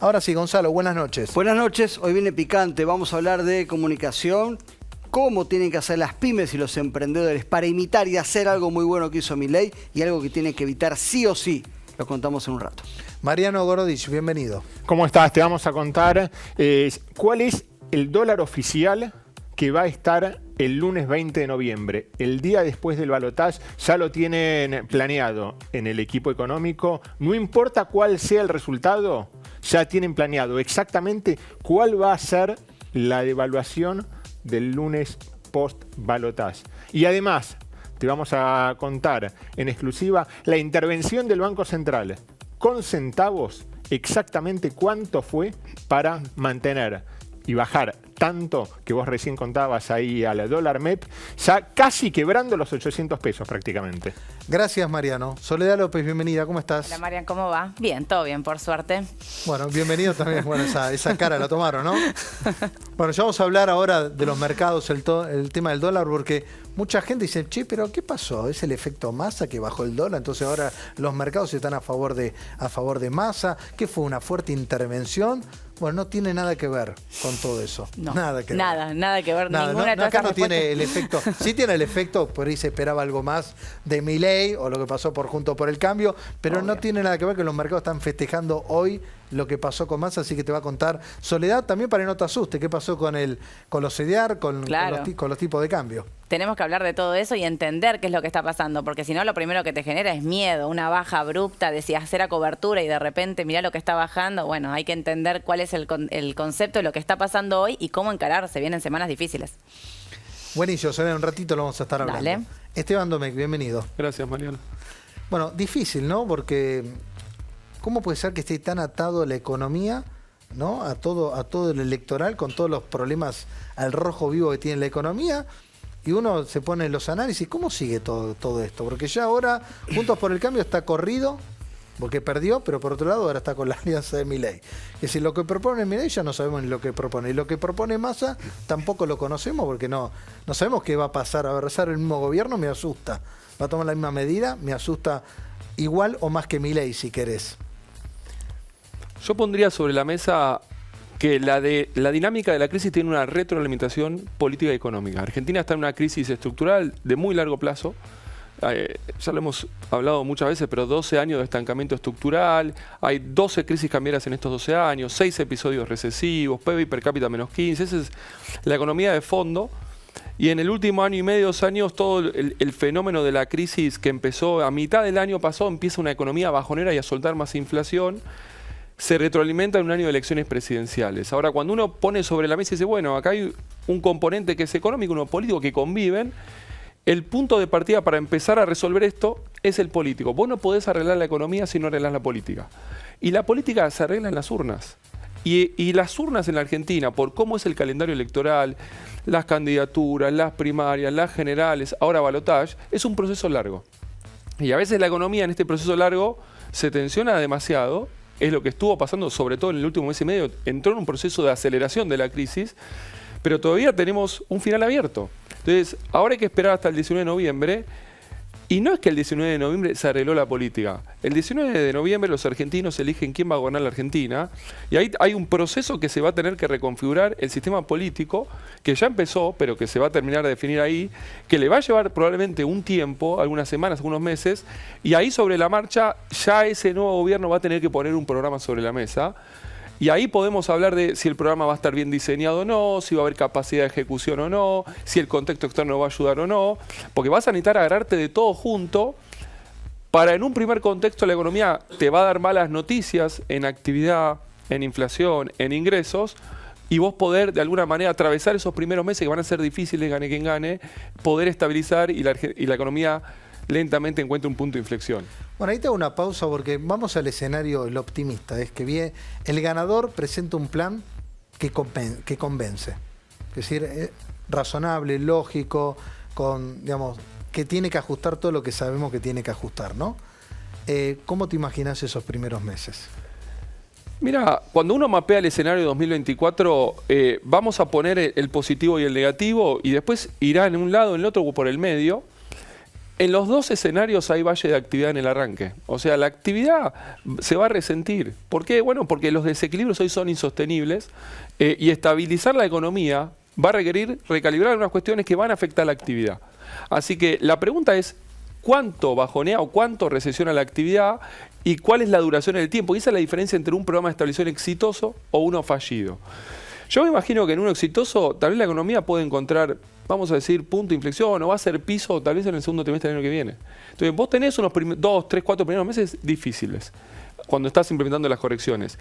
Ahora sí, Gonzalo, buenas noches. Buenas noches, hoy viene picante, vamos a hablar de comunicación, cómo tienen que hacer las pymes y los emprendedores para imitar y hacer algo muy bueno que hizo Milei y algo que tienen que evitar sí o sí. Lo contamos en un rato. Mariano Gorodich, bienvenido. ¿Cómo estás? Te vamos a contar cuál es el dólar oficial que va a estar el lunes 20 de noviembre, el día después del balotaje. Ya lo tienen planeado en el equipo económico. No importa cuál sea el resultado, ya tienen planeado exactamente cuál va a ser la devaluación del lunes post-balotaje. Y además, te vamos a contar en exclusiva la intervención del Banco Central con centavos, exactamente cuánto fue para mantener y bajar tanto que vos recién contabas ahí al dólar MEP, ya casi quebrando los 800 pesos prácticamente. Gracias, Mariano. Soledad López, bienvenida. ¿Cómo estás? Hola, Marian, ¿cómo va? Bien, todo bien, por suerte. Bueno, bienvenido también. Bueno, esa cara la tomaron, ¿no? Bueno, ya vamos a hablar ahora de los mercados, el tema del dólar, porque mucha gente dice, che, pero ¿qué pasó? ¿Es el efecto Massa que bajó el dólar? Entonces ahora los mercados están a favor de Massa. ¿Qué fue? ¿Una fuerte intervención? Bueno, no tiene nada que ver con todo eso. No, nada que ver. Nada que ver. Nada, Ninguna acá no tiene el efecto. Sí tiene el efecto, por ahí se esperaba algo más de Milei o lo que pasó por Juntos por el Cambio, pero no tiene nada que ver que los mercados están festejando hoy lo que pasó con Massa, así que te va a contar Soledad también para que no te asuste. ¿Qué pasó con los CDR, con los tipos de cambio? Tenemos que hablar de todo eso y entender qué es lo que está pasando, porque si no lo primero que te genera es miedo, una baja abrupta de si hacer a cobertura y de repente mirá lo que está bajando. Bueno, hay que entender cuál es el concepto de lo que está pasando hoy y cómo encararse. Vienen semanas difíciles. Buenísimo, Soledad, un ratito lo vamos a estar hablando. Dale. Esteban Domecq, bienvenido. Gracias, Mariano. Bueno, difícil, ¿no? Porque ¿cómo puede ser que esté tan atado la economía, ¿no? a todo el electoral, con todos los problemas al rojo vivo que tiene la economía? Y uno se pone en los análisis, ¿cómo sigue todo esto? Porque ya ahora Juntos por el Cambio está corrido, porque perdió, pero por otro lado ahora está con la alianza de Milei. Es decir, lo que propone Milei ya no sabemos ni lo que propone. Y lo que propone Massa tampoco lo conocemos porque no sabemos qué va a pasar. Abrazar el mismo gobierno me asusta. Va a tomar la misma medida, me asusta igual o más que Milei, si querés. Yo pondría sobre la mesa que la dinámica de la crisis tiene una retroalimentación política y económica. Argentina está en una crisis estructural de muy largo plazo. Ya lo hemos hablado muchas veces, pero 12 años de estancamiento estructural, hay 12 crisis cambiarias en estos 12 años, 6 episodios recesivos, PBI per cápita menos 15, esa es la economía de fondo. Y en el último año y medio, 2 años, todo el fenómeno de la crisis que empezó a mitad del año pasado, empieza una economía bajonera y a soltar más inflación, se retroalimenta en un año de elecciones presidenciales. Ahora, cuando uno pone sobre la mesa y dice, bueno, acá hay un componente que es económico, uno político, que conviven, el punto de partida para empezar a resolver esto es el político. Vos no podés arreglar la economía si no arreglás la política. Y la política se arregla en las urnas. Y las urnas en la Argentina, por cómo es el calendario electoral, las candidaturas, las primarias, las generales, ahora balotaje, es un proceso largo. Y a veces la economía en este proceso largo se tensiona demasiado. Es lo que estuvo pasando, sobre todo en el último mes y medio, entró en un proceso de aceleración de la crisis, pero todavía tenemos un final abierto. Entonces, ahora hay que esperar hasta el 19 de noviembre, y no es que el 19 de noviembre se arregló la política. El 19 de noviembre los argentinos eligen quién va a gobernar la Argentina, y ahí hay un proceso que se va a tener que reconfigurar el sistema político, que ya empezó, pero que se va a terminar de definir ahí, que le va a llevar probablemente un tiempo, algunas semanas, algunos meses, y ahí sobre la marcha ya ese nuevo gobierno va a tener que poner un programa sobre la mesa. Y ahí podemos hablar de si el programa va a estar bien diseñado o no, si va a haber capacidad de ejecución o no, si el contexto externo va a ayudar o no, porque vas a necesitar agarrarte de todo junto para en un primer contexto la economía te va a dar malas noticias en actividad, en inflación, en ingresos, y vos poder de alguna manera atravesar esos primeros meses que van a ser difíciles, gane quien gane, poder estabilizar y la economía lentamente encuentra un punto de inflexión. Bueno, ahí te hago una pausa porque vamos al escenario, el optimista, es que bien, el ganador presenta un plan que convence. Es decir, razonable, lógico, digamos, que tiene que ajustar todo lo que sabemos que tiene que ajustar, ¿no? ¿Cómo te imaginas esos primeros meses? Mira, cuando uno mapea el escenario 2024, vamos a poner el positivo y el negativo y después irá en un lado, en el otro o por el medio. En los dos escenarios hay valle de actividad en el arranque. O sea, la actividad se va a resentir. ¿Por qué? Bueno, porque los desequilibrios hoy son insostenibles y estabilizar la economía va a requerir recalibrar algunas cuestiones que van a afectar la actividad. Así que la pregunta es, ¿cuánto bajonea o cuánto recesiona la actividad y cuál es la duración en el tiempo? Y esa es la diferencia entre un programa de estabilización exitoso o uno fallido. Yo me imagino que en uno exitoso, tal vez la economía puede encontrar, vamos a decir, punto de inflexión o va a ser piso tal vez en el segundo trimestre del año que viene. Entonces vos tenés unos 2, 3, 4 primeros meses difíciles cuando estás implementando las correcciones.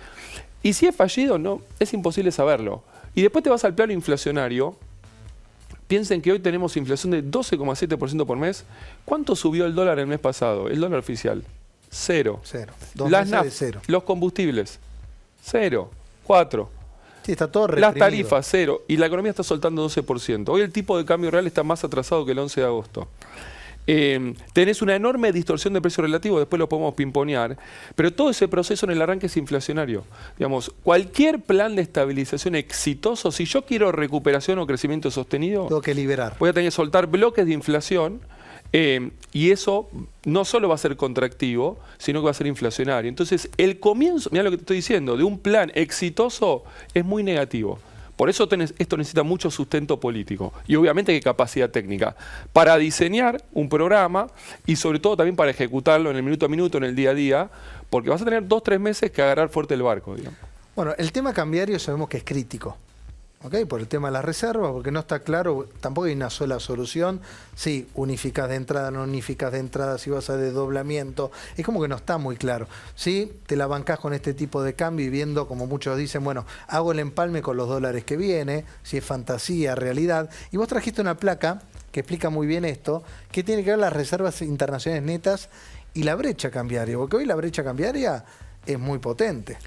Y si es fallido, no, es imposible saberlo. Y después te vas al plano inflacionario. Piensen que hoy tenemos inflación de 12,7% por mes. ¿Cuánto subió el dólar el mes pasado? El dólar oficial. 0. 0. Las naftas, los combustibles. 0. 4. Sí, está todo reprimido. Las tarifas, 0. Y la economía está soltando 12%. Hoy el tipo de cambio real está más atrasado que el 11 de agosto. Tenés una enorme distorsión de precio relativo, después lo podemos pimponear, pero todo ese proceso en el arranque es inflacionario. Digamos, cualquier plan de estabilización exitoso, si yo quiero recuperación o crecimiento sostenido, tengo que liberar. Voy a tener que soltar bloques de inflación y eso no solo va a ser contractivo, sino que va a ser inflacionario. Entonces, el comienzo, mira lo que te estoy diciendo, de un plan exitoso es muy negativo. Por eso esto necesita mucho sustento político y obviamente hay capacidad técnica para diseñar un programa y sobre todo también para ejecutarlo en el minuto a minuto, en el día a día, porque vas a tener 2 o 3 meses que agarrar fuerte el barco, digamos. Bueno, el tema cambiario sabemos que es crítico, ¿ok? Por el tema de las reservas, porque no está claro, tampoco hay una sola solución. Sí, unificás de entrada, no unificás de entrada, si vas a desdoblamiento, es como que no está muy claro. Sí, te la bancás con este tipo de cambio y viendo, como muchos dicen, bueno, hago el empalme con los dólares que viene, si es fantasía, realidad. Y vos trajiste una placa que explica muy bien esto, que tiene que ver las reservas internacionales netas y la brecha cambiaria, porque hoy la brecha cambiaria es muy potente,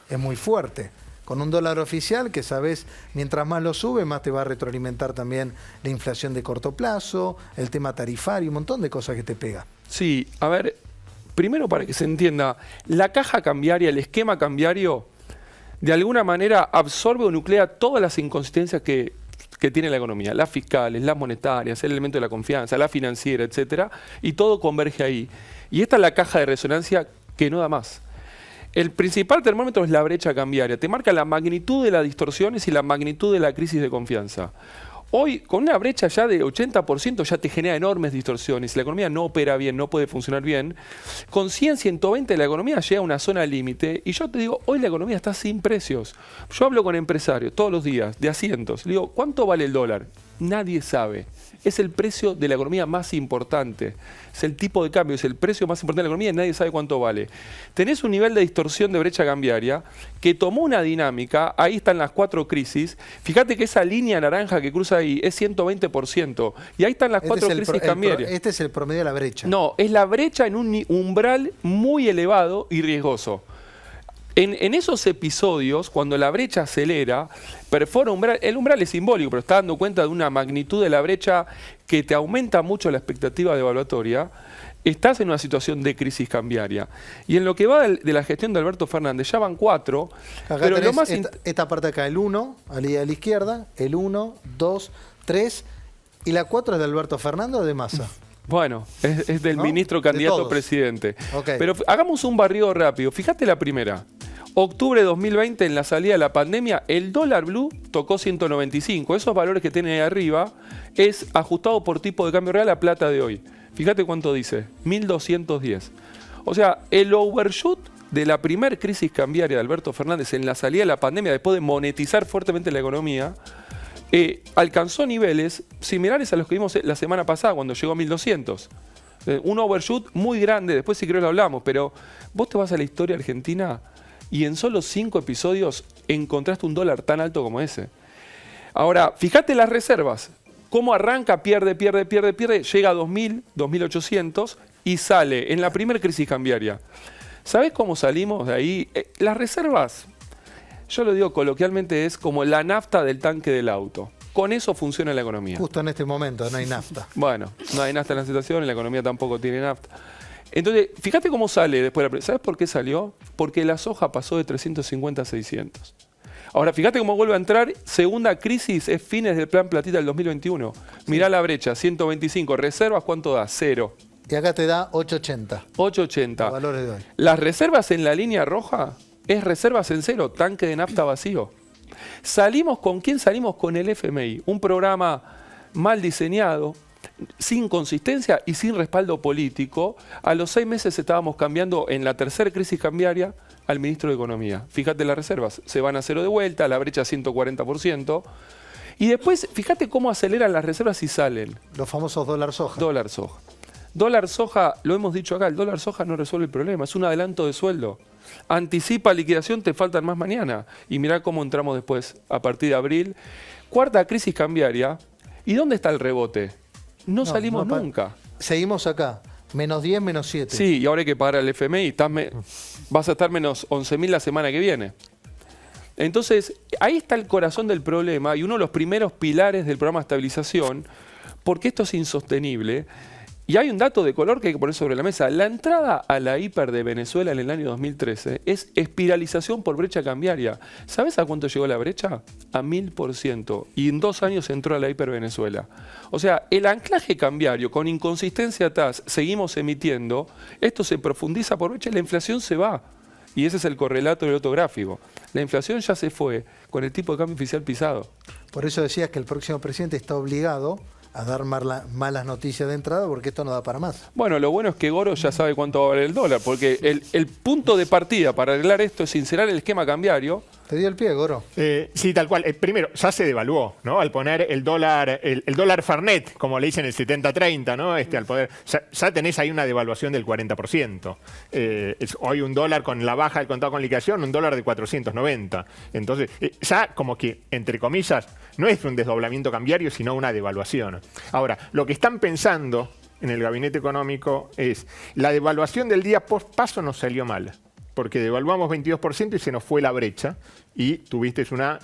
es muy fuerte. Con un dólar oficial que sabes, mientras más lo sube, más te va a retroalimentar también la inflación de corto plazo, el tema tarifario, un montón de cosas que te pega. Sí, a ver, primero para que se entienda, la caja cambiaria, el esquema cambiario, de alguna manera absorbe o nuclea todas las inconsistencias que tiene la economía, las fiscales, las monetarias, el elemento de la confianza, la financiera, etcétera, y todo converge ahí. Y esta es la caja de resonancia que no da más. El principal termómetro es la brecha cambiaria. Te marca la magnitud de las distorsiones y la magnitud de la crisis de confianza. Hoy, con una brecha ya de 80%, ya te genera enormes distorsiones. Si la economía no opera bien, no puede funcionar bien, con 100, 120 la economía llega a una zona límite. Y yo te digo, hoy la economía está sin precios. Yo hablo con empresarios todos los días, de asientos. Le digo, ¿cuánto vale el dólar? Nadie sabe. Es el precio de la economía más importante. Es el tipo de cambio, es el precio más importante de la economía y nadie sabe cuánto vale. Tenés un nivel de distorsión de brecha cambiaria que tomó una dinámica, ahí están las 4 crisis. Fíjate que esa línea naranja que cruza ahí es 120%. Y ahí están las 4 crisis cambiarias. Este es el promedio de la brecha. No, es la brecha en un umbral muy elevado y riesgoso. En esos episodios, cuando la brecha acelera, perfora umbral, el umbral es simbólico, pero está dando cuenta de una magnitud de la brecha que te aumenta mucho la expectativa devaluatoria, estás en una situación de crisis cambiaria. Y en lo que va de la gestión de Alberto Fernández, ya van 4. Acá pero tenés lo más esta parte acá, el 1, a la izquierda, el 1, 2, 3, y la 4 es de Alberto Fernández o de Massa. Bueno, es del ¿No? ministro De candidato a todos. presidente. Okay. Pero hagamos un barrido rápido. Fíjate la primera. Octubre de 2020, en la salida de la pandemia, el dólar blue tocó 195. Esos valores que tiene ahí arriba es ajustado por tipo de cambio real a plata de hoy. Fíjate cuánto dice, 1210. O sea, el overshoot de la primer crisis cambiaria de Alberto Fernández en la salida de la pandemia, después de monetizar fuertemente la economía, alcanzó niveles similares a los que vimos la semana pasada, cuando llegó a 1200. Un overshoot muy grande, después si querés lo hablamos, pero vos te vas a la historia argentina y en solo 5 episodios encontraste un dólar tan alto como ese. Ahora, fíjate las reservas. Cómo arranca, pierde, llega a 2000, 2800 y sale en la primera crisis cambiaria. ¿Sabés cómo salimos de ahí? Las reservas, yo lo digo coloquialmente, es como la nafta del tanque del auto. Con eso funciona la economía. Justo en este momento no hay nafta. Bueno, no hay nafta en la situación y la economía tampoco tiene nafta. Entonces, fíjate cómo sale después de la... ¿Sabes por qué salió? Porque la soja pasó de 350 a 600. Ahora, fíjate cómo vuelve a entrar. Segunda crisis es fines del plan platita del 2021. Mirá la brecha, 125. Reservas, ¿cuánto da? 0. Y acá te da 8.80. 8.80. Los valores de hoy. Las reservas en la línea roja es reservas en 0, tanque de nafta vacío. Salimos con quién? Salimos con el FMI, un programa mal diseñado, sin consistencia y sin respaldo político. A los 6 meses estábamos cambiando en la tercera crisis cambiaria al ministro de Economía. Fíjate las reservas, se van a 0 de vuelta, la brecha 140%. Y después, fíjate cómo aceleran las reservas y salen. Los famosos dólar soja. Dólar soja. Dólar soja, lo hemos dicho acá, el dólar soja no resuelve el problema, es un adelanto de sueldo. Anticipa liquidación, te faltan más mañana. Y mirá cómo entramos después, a partir de abril. Cuarta crisis cambiaria. ¿Y dónde está el rebote? No salimos nunca. Seguimos acá. Menos 10, menos 7. Sí, y ahora hay que pagar al FMI. Vas a estar menos 11.000 la semana que viene. Entonces, ahí está el corazón del problema y uno de los primeros pilares del programa de estabilización, porque esto es insostenible. Y hay un dato de color que hay que poner sobre la mesa. La entrada a la hiper de Venezuela en el año 2013 es espiralización por brecha cambiaria. ¿Sabes a cuánto llegó la brecha? A 1000%. Y en 2 años entró a la hiper Venezuela. O sea, el anclaje cambiario con inconsistencia atrás, seguimos emitiendo, esto se profundiza por brecha y la inflación se va. Y ese es el correlato del otro gráfico. La inflación ya se fue con el tipo de cambio oficial pisado. Por eso decías que el próximo presidente está obligado a dar malas noticias de entrada porque esto no da para más. Bueno, lo bueno es que Goro ya sabe cuánto va a valer el dólar, porque el punto de partida para arreglar esto es sincerar el esquema cambiario. Te dio el pie, Goro. Sí, tal cual. Primero, ya se devaluó, ¿no? Al poner el dólar Fernet, como le dicen el 70-30, ¿no? Al poder, ya tenés ahí una devaluación del 40%. Hoy un dólar con la baja del contado con liquidación, un dólar de 490. Entonces, ya como que, entre comillas, no es un desdoblamiento cambiario, sino una devaluación. Ahora, lo que están pensando en el gabinete económico es, la devaluación del día post paso nos salió mal, porque devaluamos 22% y se nos fue la brecha y tuviste una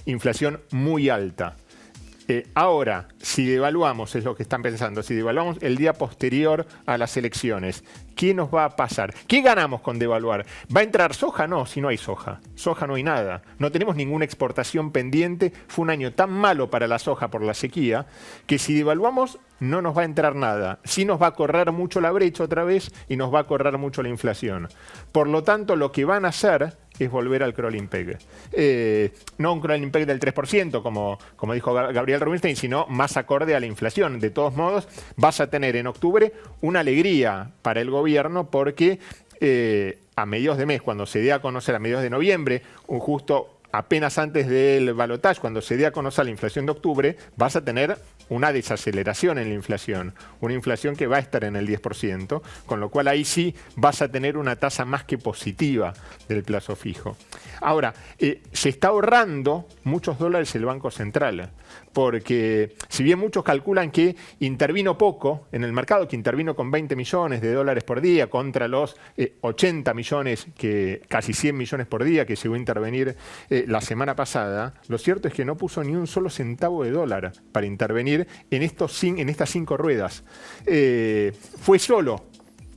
inflación muy alta. Ahora, si devaluamos, es lo que están pensando, si devaluamos el día posterior a las elecciones, ¿qué nos va a pasar? ¿Qué ganamos con devaluar? ¿Va a entrar soja? No, si no hay soja. Soja no hay nada. No tenemos ninguna exportación pendiente. Fue un año tan malo para la soja por la sequía que si devaluamos no nos va a entrar nada. Sí nos va a correr mucho la brecha otra vez y nos va a correr mucho la inflación. Por lo tanto, lo que van a hacer es volver al crawling peg. No un crawling peg del 3%, como dijo Gabriel Rubinstein, sino más acorde a la inflación. De todos modos, vas a tener en octubre una alegría para el gobierno porque a mediados de mes, cuando se dé a conocer, a mediados de noviembre, justo apenas antes del balotaje, cuando se dé a conocer la inflación de octubre, vas a tener una desaceleración en la inflación. Una inflación que va a estar en el 10%, con lo cual ahí sí vas a tener una tasa más que positiva del plazo fijo. Ahora, se está ahorrando muchos dólares el Banco Central, porque si bien muchos calculan que intervino poco en el mercado, que intervino con 20 millones de dólares por día contra los 80 millones, casi 100 millones por día que llegó a intervenir la semana pasada, lo cierto es que no puso ni un solo centavo de dólar para intervenir en estas 5 ruedas. Fue solo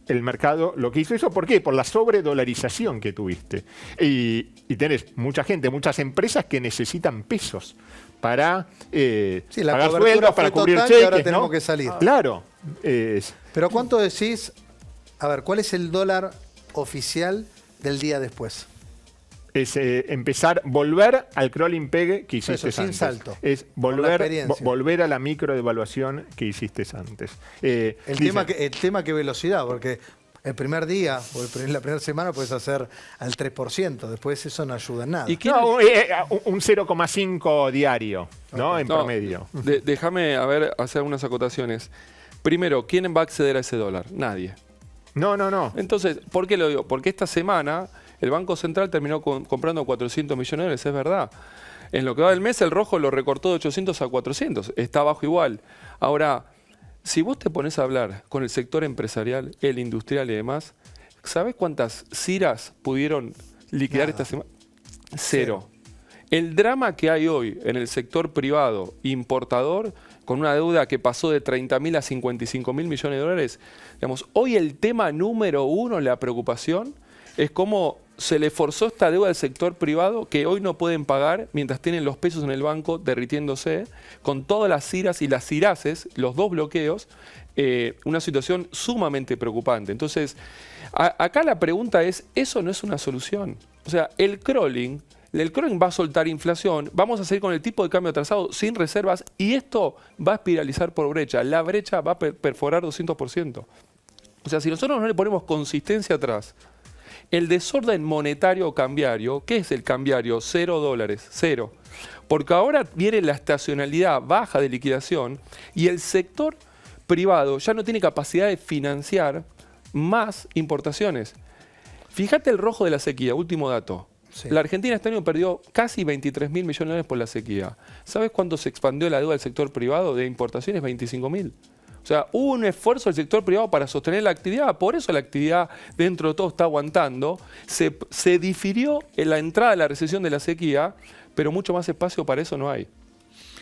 el mercado lo que hizo eso. ¿Por qué? Por la sobredolarización que tuviste. Y tenés mucha gente, muchas empresas que necesitan pesos para pagar sueldos, para cubrir cheques. Ahora tenemos que salir. Claro. Pero ¿cuánto decís? A ver, ¿cuál es el dólar oficial del día después? Es volver al crawling peg que hiciste Eso, sin antes. salto. Es volver a la micro devaluación que hiciste antes. El tema que velocidad, porque el primer día o la primera semana puedes hacer al 3%, después eso no ayuda en nada. Un 0,5 diario, ¿no? En promedio. Déjame hacer algunas acotaciones. Primero, ¿quién va a acceder a ese dólar? Nadie. No. Entonces, ¿por qué lo digo? Porque esta semana el Banco Central terminó comprando 400 millones de dólares, es verdad. En lo que va del mes, el rojo lo recortó de 800 a 400. Está abajo igual. Ahora, si vos te pones a hablar con el sector empresarial, el industrial y demás, ¿sabés cuántas CIRAs pudieron liquidar esta semana? Cero. El drama que hay hoy en el sector privado importador, con una deuda que pasó de 30.000 a 55.000 millones de dólares, digamos, hoy el tema número 1, la preocupación, es cómo se le forzó esta deuda al sector privado que hoy no pueden pagar mientras tienen los pesos en el banco derritiéndose, con todas las IRAs y las IRASES, los dos bloqueos, una situación sumamente preocupante. Entonces, acá la pregunta es, ¿eso no es una solución? O sea, el crawling va a soltar inflación, vamos a seguir con el tipo de cambio atrasado sin reservas y esto va a espiralizar por brecha. La brecha va a perforar 200%. O sea, si nosotros no le ponemos consistencia atrás, el desorden monetario o cambiario, ¿qué es el cambiario? $0, cero. Porque ahora viene la estacionalidad baja de liquidación y el sector privado ya no tiene capacidad de financiar más importaciones. Fíjate el rojo de la sequía, último dato. Sí. La Argentina este año perdió casi 23.000 millones de dólares por la sequía. ¿Sabes cuánto se expandió la deuda del sector privado de importaciones? 25.000. O sea, hubo un esfuerzo del sector privado para sostener la actividad, por eso la actividad dentro de todo está aguantando. Se difirió en la entrada de la recesión de la sequía, pero mucho más espacio para eso no hay.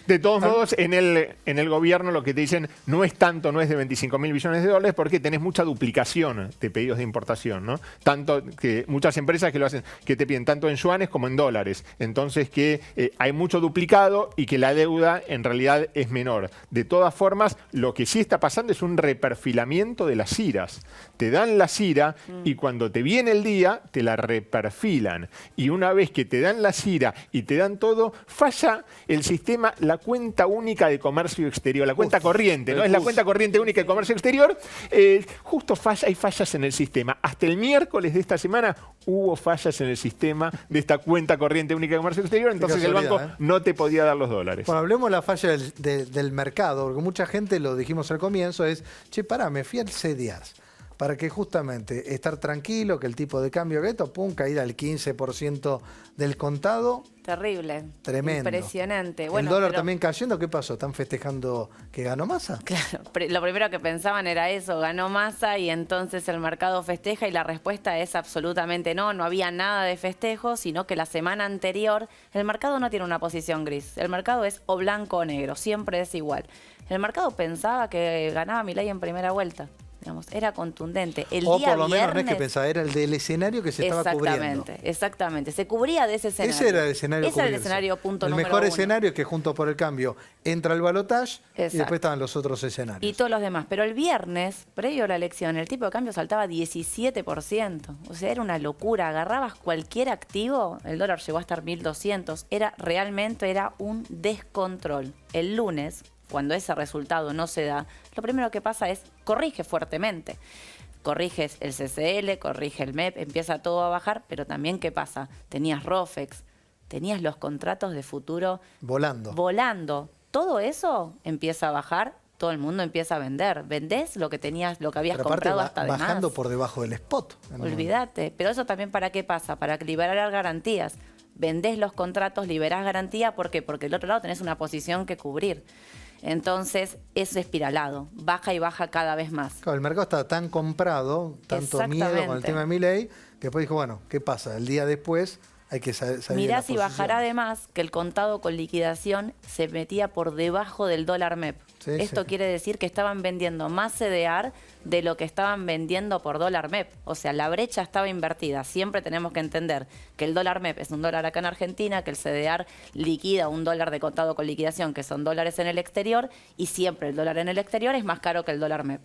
De todos modos, en el gobierno lo que te dicen no es tanto, no es de 25.000 millones de dólares porque tenés mucha duplicación de pedidos de importación, ¿no? Tanto que muchas empresas que lo hacen, que te piden tanto en yuanes como en dólares. Entonces que hay mucho duplicado y que la deuda en realidad es menor. De todas formas, lo que sí está pasando es un reperfilamiento de las IRAs. Te dan la IRA y cuando te viene el día, te la reperfilan. Y una vez que te dan la IRA y te dan todo, falla el sistema, la cuenta única de comercio exterior, la cuenta corriente, ¿no? Es la cuenta corriente única de comercio exterior. Justo hay fallas en el sistema. Hasta el miércoles de esta semana hubo fallas en el sistema de esta cuenta corriente única de comercio exterior, entonces el banco no te podía dar los dólares. Bueno, hablemos de la falla del mercado, porque mucha gente, lo dijimos al comienzo, es, che, pará, me fui al CDRs. Para que justamente estar tranquilo, que el tipo de cambio que esto, pum, caída al 15% del contado. Terrible. Tremendo. Impresionante. Bueno, el dólar también cayendo, ¿qué pasó? ¿Están festejando que ganó Massa? Claro, lo primero que pensaban era eso, ganó Massa y entonces el mercado festeja y la respuesta es absolutamente no, no había nada de festejo, sino que la semana anterior el mercado no tiene una posición gris, el mercado es o blanco o negro, siempre es igual. El mercado pensaba que ganaba Milei en primera vuelta. Digamos, era contundente. El o día por lo menos viernes, no es que pensaba, era el del escenario que se estaba cubriendo. Exactamente. Se cubría de ese escenario. Ese era el escenario. Ese era el escenario punto el número mejor 1. escenario es que junto por el cambio entra el balotaje y después estaban los otros escenarios. Y todos los demás. Pero el viernes, previo a la elección, el tipo de cambio saltaba 17%. O sea, era una locura. Agarrabas cualquier activo, el dólar llegó a estar 1.200. Realmente era un descontrol. El lunes, cuando ese resultado no se da, lo primero que pasa es corrige fuertemente. Corriges el CCL, corrige el MEP, empieza todo a bajar, pero también ¿qué pasa? Tenías ROFEX, tenías los contratos de futuro volando. Todo eso empieza a bajar, todo el mundo empieza a vender. Vendés lo que tenías, lo que habías comprado hasta de más. Bajando por debajo del spot. Olvídate. Pero eso también ¿para qué pasa? Para liberar garantías. Vendés los contratos, liberás garantía. ¿Por qué? Porque del otro lado tenés una posición que cubrir. Entonces es espiralado, baja y baja cada vez más. Claro, el mercado está tan comprado, tanto miedo con el tema de Milei, que después dijo, bueno, ¿qué pasa? El día después hay que salir de la Mirá si posición. bajará además que el contado con liquidación se metía por debajo del dólar MEP. Sí, Esto quiere decir que estaban vendiendo más CDR de lo que estaban vendiendo por dólar MEP. O sea, la brecha estaba invertida. Siempre tenemos que entender que el dólar MEP es un dólar acá en Argentina, que el CDR liquida un dólar de contado con liquidación, que son dólares en el exterior, y siempre el dólar en el exterior es más caro que el dólar MEP.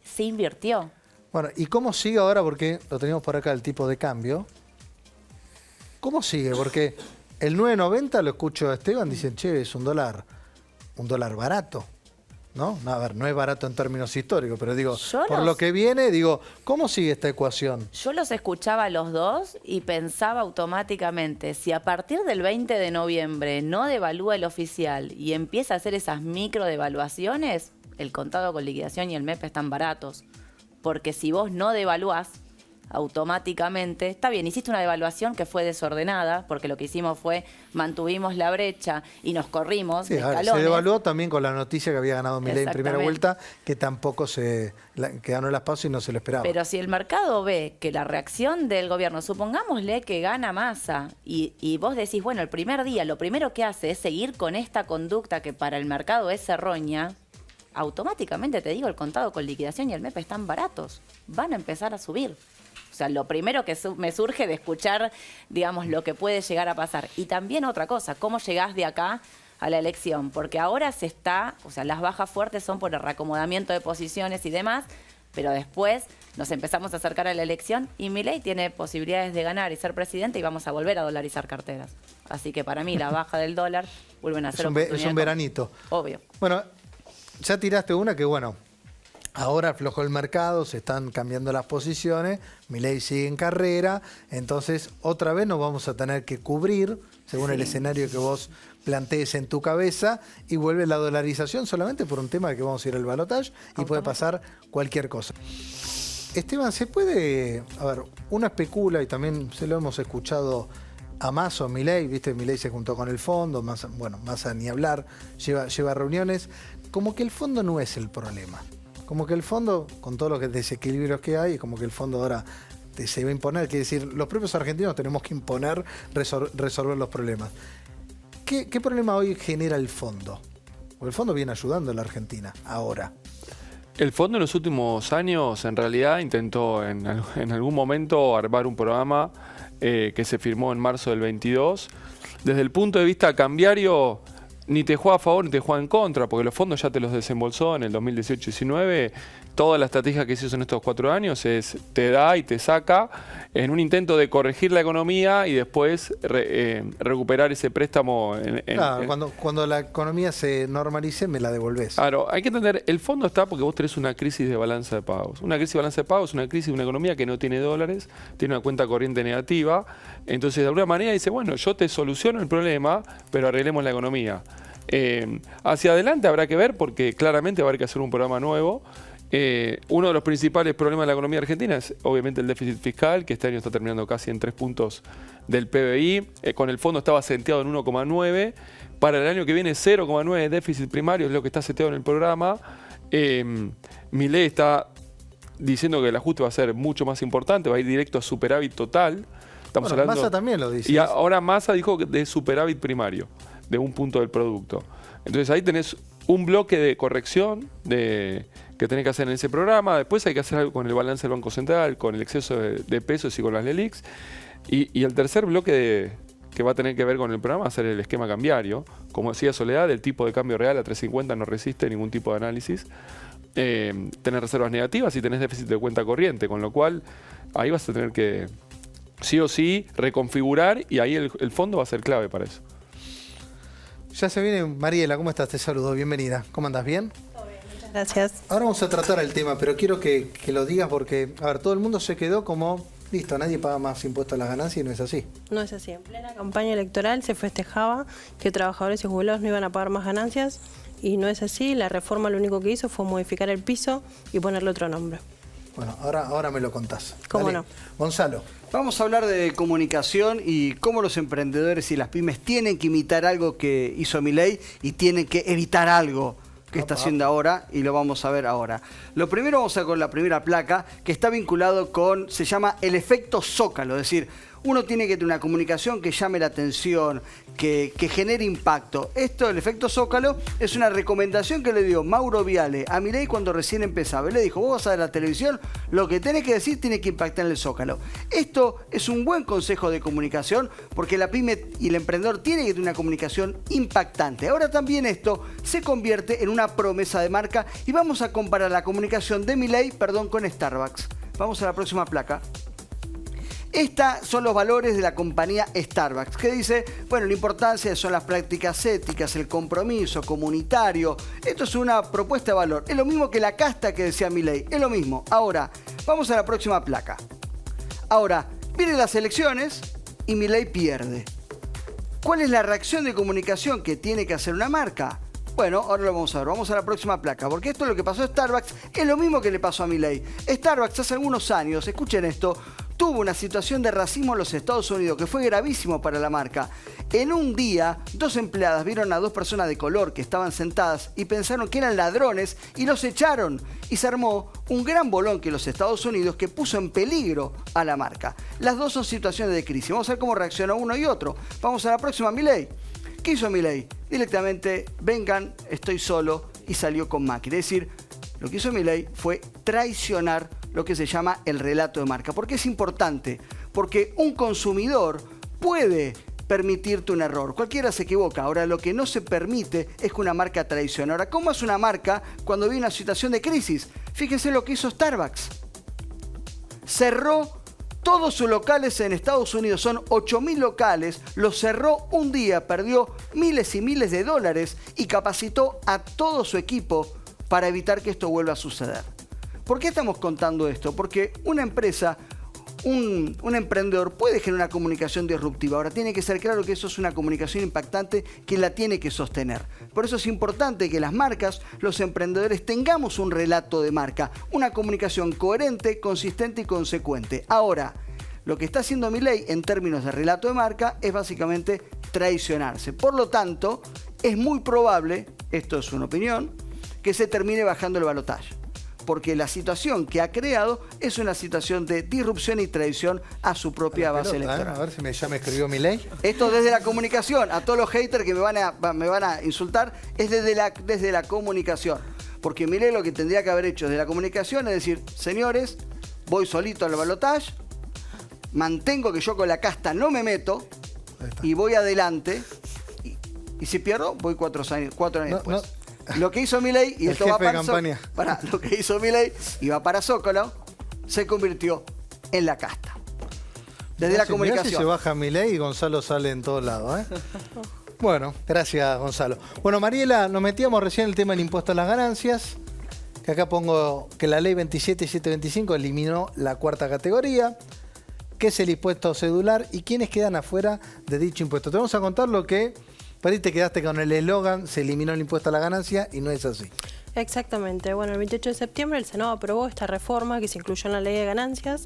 Se invirtió. Bueno, ¿y cómo sigue ahora? Porque lo tenemos por acá, el tipo de cambio. ¿Cómo sigue? Porque el 9.90 lo escucho a Esteban, dicen, che, es un dólar barato. ¿No? A ver, no es barato en términos históricos, pero digo, por lo que viene, digo, ¿cómo sigue esta ecuación? Yo los escuchaba a los dos y pensaba automáticamente, si a partir del 20 de noviembre no devalúa el oficial y empieza a hacer esas micro devaluaciones, el contado con liquidación y el MEP están baratos. Porque si vos no devaluás, automáticamente, está bien, hiciste una devaluación que fue desordenada, porque lo que hicimos fue mantuvimos la brecha y nos corrimos de escalones. Se devaluó también con la noticia que había ganado Milei en primera vuelta, que tampoco que ganó las PASO y no se lo esperaba. Pero si el mercado ve que la reacción del gobierno, supongámosle que gana Massa, y vos decís, bueno, el primer día lo primero que hace es seguir con esta conducta que para el mercado es errónea, automáticamente te digo, el contado con liquidación y el MEP están baratos, van a empezar a subir. O O sea, lo primero que me surge de escuchar, digamos, lo que puede llegar a pasar. Y también otra cosa, ¿cómo llegás de acá a la elección? Porque ahora o sea, las bajas fuertes son por el reacomodamiento de posiciones y demás, pero después nos empezamos a acercar a la elección y Milei tiene posibilidades de ganar y ser presidente y vamos a volver a dolarizar carteras. Así que para mí la baja del dólar vuelven a ser Es un veranito. Obvio. Bueno, ya tiraste una que, bueno, ahora aflojó el mercado, se están cambiando las posiciones, Milei sigue en carrera, entonces otra vez nos vamos a tener que cubrir, según el escenario que vos plantees en tu cabeza, y vuelve la dolarización solamente por un tema de que vamos a ir al balotaje y puede pasar cualquier cosa. Esteban, ¿se puede...? A ver, uno especula, y también se lo hemos escuchado a Massa, Milei, viste, Milei se juntó con el fondo, Massa ni hablar, lleva reuniones, como que el fondo no es el problema. Como que el fondo, con todos los desequilibrios que hay, como que el fondo ahora se va a imponer. Quiere decir, los propios argentinos tenemos que imponer resolver los problemas. ¿Qué problema hoy genera el fondo? Porque el fondo viene ayudando a la Argentina, ahora. El fondo en los últimos años, en realidad, intentó en algún momento armar un programa que se firmó en marzo del 22. Desde el punto de vista cambiario, ni te juega a favor ni te juega en contra, porque los fondos ya te los desembolsó en el 2018-19. Toda la estrategia que se hizo en estos 4 años es te da y te saca en un intento de corregir la economía y después recuperar ese préstamo. Claro, cuando la economía se normalice, me la devolvés. Claro, hay que entender, el fondo está porque vos tenés una crisis de balanza de pagos. Una crisis de balanza de pagos es una crisis de una economía que no tiene dólares, tiene una cuenta corriente negativa. Entonces, de alguna manera dice, bueno, yo te soluciono el problema, pero arreglemos la economía. Hacia adelante habrá que ver porque claramente va a haber que hacer un programa nuevo. Uno de los principales problemas de la economía argentina es obviamente el déficit fiscal, que este año está terminando casi en 3 puntos del PBI. Con el fondo estaba seteado en 1,9. Para el año que viene 0,9 de déficit primario es lo que está seteado en el programa. Milei está diciendo que el ajuste va a ser mucho más importante, va a ir directo a superávit total. Estamos hablando, Massa también lo dice. Y ahora Massa dijo que de superávit primario, de 1 punto del producto. Entonces ahí tenés un bloque de corrección que tenés que hacer en ese programa. Después hay que hacer algo con el balance del Banco Central, con el exceso de pesos y con las LELIQs. Y el tercer bloque que va a tener que ver con el programa va a ser el esquema cambiario. Como decía Soledad, el tipo de cambio real a 3.50 no resiste ningún tipo de análisis. Tenés reservas negativas y tenés déficit de cuenta corriente, con lo cual ahí vas a tener que sí o sí reconfigurar y ahí el fondo va a ser clave para eso. Ya se viene Mariela, ¿cómo estás? Te saludo, bienvenida. ¿Cómo andas? ¿Bien? Todo bien, muchas gracias. Ahora vamos a tratar el tema, pero quiero que lo digas porque, a ver, todo el mundo se quedó como, listo, nadie paga más impuestos a las ganancias y no es así. No es así. En plena campaña electoral se festejaba que trabajadores y jubilados no iban a pagar más ganancias y no es así. La reforma lo único que hizo fue modificar el piso y ponerle otro nombre. Bueno, ahora me lo contás. ¿Cómo Dale. no? Gonzalo. Vamos a hablar de comunicación y cómo los emprendedores y las pymes tienen que imitar algo que hizo Milei y tienen que evitar algo que está haciendo ahora, y lo vamos a ver ahora. Lo primero, vamos a ver con la primera placa, que está vinculado con, se llama el efecto Zócalo, es decir, uno tiene que tener una comunicación que llame la atención, que genere impacto. Esto, el efecto Zócalo, es una recomendación que le dio Mauro Viale a Milei cuando recién empezaba. Él le dijo, vos vas a ver la televisión, lo que tenés que decir tiene que impactar en el Zócalo. Esto es un buen consejo de comunicación porque la pyme y el emprendedor tienen que tener una comunicación impactante. Ahora también esto se convierte en una promesa de marca y vamos a comparar la comunicación de Milei, con Starbucks. Vamos a la próxima placa. Estos son los valores de la compañía Starbucks, que dice, bueno, la importancia son las prácticas éticas, el compromiso comunitario. Esto es una propuesta de valor. Es lo mismo que la casta que decía Milei, es lo mismo. Ahora, vamos a la próxima placa. Ahora, vienen las elecciones y Milei pierde. ¿Cuál es la reacción de comunicación que tiene que hacer una marca? Bueno, ahora lo vamos a ver. Vamos a la próxima placa, porque esto es lo que pasó a Starbucks, es lo mismo que le pasó a Milei. Starbucks hace algunos años, escuchen esto, tuvo una situación de racismo en los Estados Unidos que fue gravísimo para la marca. En un día, 2 empleadas vieron a 2 personas de color que estaban sentadas y pensaron que eran ladrones y los echaron. Y se armó un gran bolonqui en los Estados Unidos que puso en peligro a la marca. Las dos son situaciones de crisis. Vamos a ver cómo reaccionó uno y otro. Vamos a la próxima, Milei. ¿Qué hizo Milei? Directamente, vengan, estoy solo, y salió con Macri. Es decir, lo que hizo Milei fue traicionar lo que se llama el relato de marca. ¿Por qué es importante? Porque un consumidor puede permitirte un error. Cualquiera se equivoca. Ahora, lo que no se permite es que una marca traicione. Ahora, ¿cómo es una marca cuando viene una situación de crisis? Fíjense lo que hizo Starbucks. Cerró todos sus locales en Estados Unidos, son 8.000 locales, los cerró un día, perdió miles y miles de dólares y capacitó a todo su equipo para evitar que esto vuelva a suceder. ¿Por qué estamos contando esto? Porque una empresa, un emprendedor puede generar una comunicación disruptiva. Ahora tiene que ser claro que eso es una comunicación impactante que la tiene que sostener. Por eso es importante que las marcas, los emprendedores, tengamos un relato de marca, una comunicación coherente, consistente y consecuente. Ahora, lo que está haciendo Milei en términos de relato de marca es básicamente traicionarse. Por lo tanto, es muy probable, esto es una opinión, que se termine bajando el balotaje. Porque la situación que ha creado es una situación de disrupción y traición a su propia base electoral. A ver si ya me escribió Milei. Esto desde la comunicación, a todos los haters que me van a insultar, es desde la comunicación. Porque Milei lo que tendría que haber hecho desde la comunicación es decir, señores, voy solito al balotaje, mantengo que yo con la casta no me meto y voy adelante. Y si pierdo, voy 4 años después. Lo que hizo Milei, y esto va para lo que hizo Milei y va para Zócalo, se convirtió en la casta. Desde la comunicación. Si se baja Milei y Gonzalo sale en todos lados, ¿eh? Bueno, gracias Gonzalo. Bueno, Mariela, nos metíamos recién en el tema del impuesto a las ganancias, que acá pongo que la ley 27725 eliminó la cuarta categoría, que es el impuesto cedular y quiénes quedan afuera de dicho impuesto. Te vamos a contar lo que... Por ahí te quedaste con el eslogan, se eliminó el impuesto a la ganancia y no es así. Exactamente. Bueno, el 28 de septiembre el Senado aprobó esta reforma que se incluyó en la ley de ganancias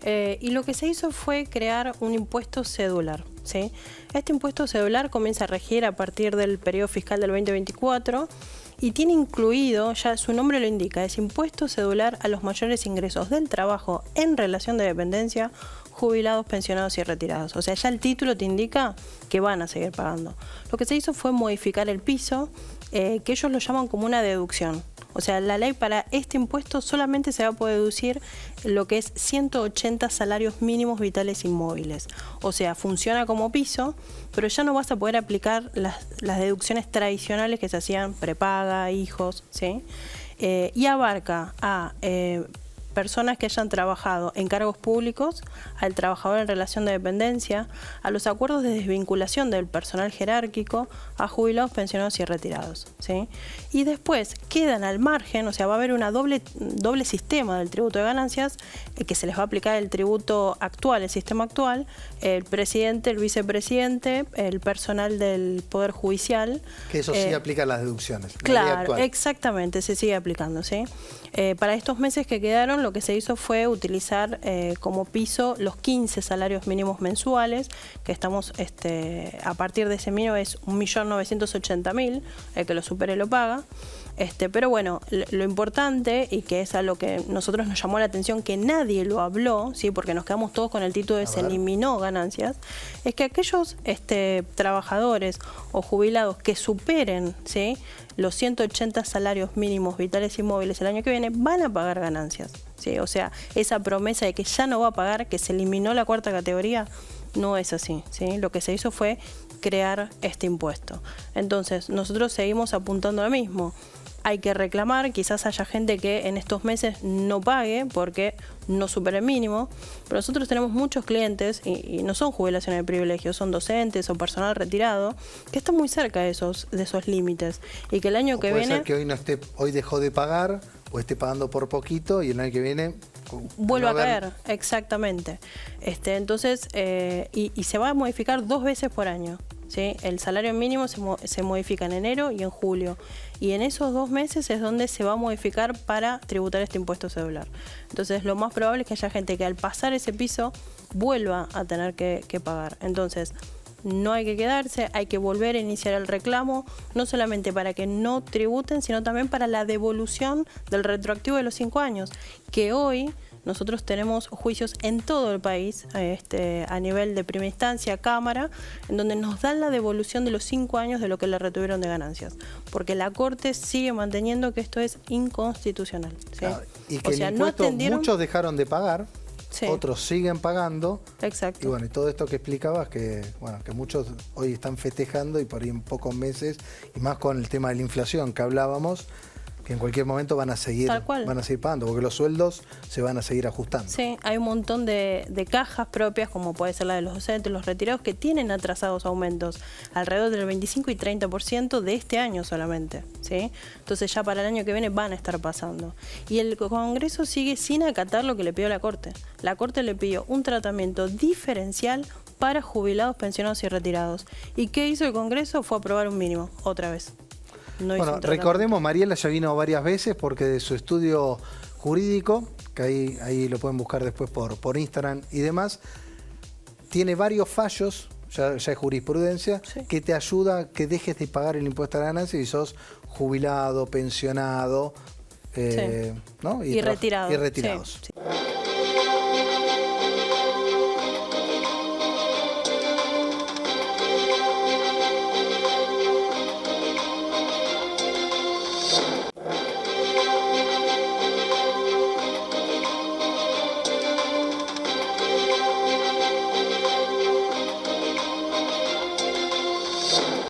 y lo que se hizo fue crear un impuesto cedular, ¿sí? Este impuesto cedular comienza a regir a partir del periodo fiscal del 2024 y tiene incluido, ya su nombre lo indica, es impuesto cedular a los mayores ingresos del trabajo en relación de dependencia, jubilados, pensionados y retirados. O sea, ya el título te indica que van a seguir pagando. Lo que se hizo fue modificar el piso, que ellos lo llaman como una deducción. O sea, la ley para este impuesto solamente se va a poder deducir lo que es 180 salarios mínimos vitales inmóviles. O sea, funciona como piso, pero ya no vas a poder aplicar las deducciones tradicionales que se hacían prepaga, hijos, ¿sí? Y abarca a... personas que hayan trabajado en cargos públicos, al trabajador en relación de dependencia, a los acuerdos de desvinculación del personal jerárquico, a jubilados, pensionados y retirados, ¿sí? Y después quedan al margen, o sea, va a haber una doble sistema del tributo de ganancias, que se les va a aplicar el tributo actual, el sistema actual, el presidente, el vicepresidente, el personal del Poder Judicial. Que eso sí aplica las deducciones. Claro, exactamente, se sigue aplicando, ¿sí? Para estos meses que quedaron, lo que se hizo fue utilizar como piso los 15 salarios mínimos mensuales, que estamos, a partir de ese mínimo es 1.980.000, el que lo supere lo paga. Pero bueno, lo importante, y que es a lo que nosotros nos llamó la atención, que nadie lo habló, ¿sí? Porque nos quedamos todos con el título de se eliminó ganancias, es que aquellos trabajadores o jubilados que superen, ¿sí?, los 180 salarios mínimos vitales inmóviles el año que viene van a pagar ganancias, ¿sí? O sea, esa promesa de que ya no va a pagar, que se eliminó la cuarta categoría, no es así, ¿sí? Lo que se hizo fue crear este impuesto. Entonces, nosotros seguimos apuntando a lo mismo. Hay que reclamar, quizás haya gente que en estos meses no pague porque no supera el mínimo, pero nosotros tenemos muchos clientes, y no son jubilaciones de privilegio, son docentes o personal retirado, que están muy cerca de esos límites, y que el año que viene... Puede ser que hoy dejó de pagar, o esté pagando por poquito, y el año que viene... vuelve a caer, exactamente. Entonces, y se va a modificar 2 veces por año, ¿sí? El salario mínimo se modifica en enero y en julio. Y en esos 2 meses es donde se va a modificar para tributar este impuesto cedular. Entonces, lo más probable es que haya gente que al pasar ese piso vuelva a tener que pagar. Entonces, no hay que quedarse, hay que volver a iniciar el reclamo, no solamente para que no tributen, sino también para la devolución del retroactivo de los 5 años, que hoy nosotros tenemos juicios en todo el país, a nivel de primera instancia, Cámara, en donde nos dan la devolución de los 5 años de lo que le retuvieron de ganancias. Porque la Corte sigue manteniendo que esto es inconstitucional. ¿sí? Claro, y que o sea, el no impuesto atendieron... muchos dejaron de pagar, Sí. otros siguen pagando. Exacto. Y bueno, y todo esto que explicabas, que bueno, que muchos hoy están festejando y por ahí en pocos meses, y más con el tema de la inflación que hablábamos, que en cualquier momento van a seguir Tal cual. pagando, porque los sueldos se van a seguir ajustando. Sí, hay un montón de cajas propias, como puede ser la de los docentes, los retirados, que tienen atrasados aumentos, alrededor del 25 y 30% de este año solamente. ¿sí? Entonces ya para el año que viene van a estar pasando. Y el Congreso sigue sin acatar lo que le pidió la Corte. La Corte le pidió un tratamiento diferencial para jubilados, pensionados y retirados. ¿Y qué hizo el Congreso? Fue aprobar un mínimo, otra vez. No hizo Bueno, un tratamiento. recordemos, Mariela ya vino varias veces porque de su estudio jurídico, que ahí lo pueden buscar después por Instagram y demás, tiene varios fallos, ya es jurisprudencia, Sí. que te ayuda a que dejes de pagar el impuesto a la ganancia si sos jubilado, pensionado, Sí. ¿no? Y retirados. Y retirados. Sí, sí.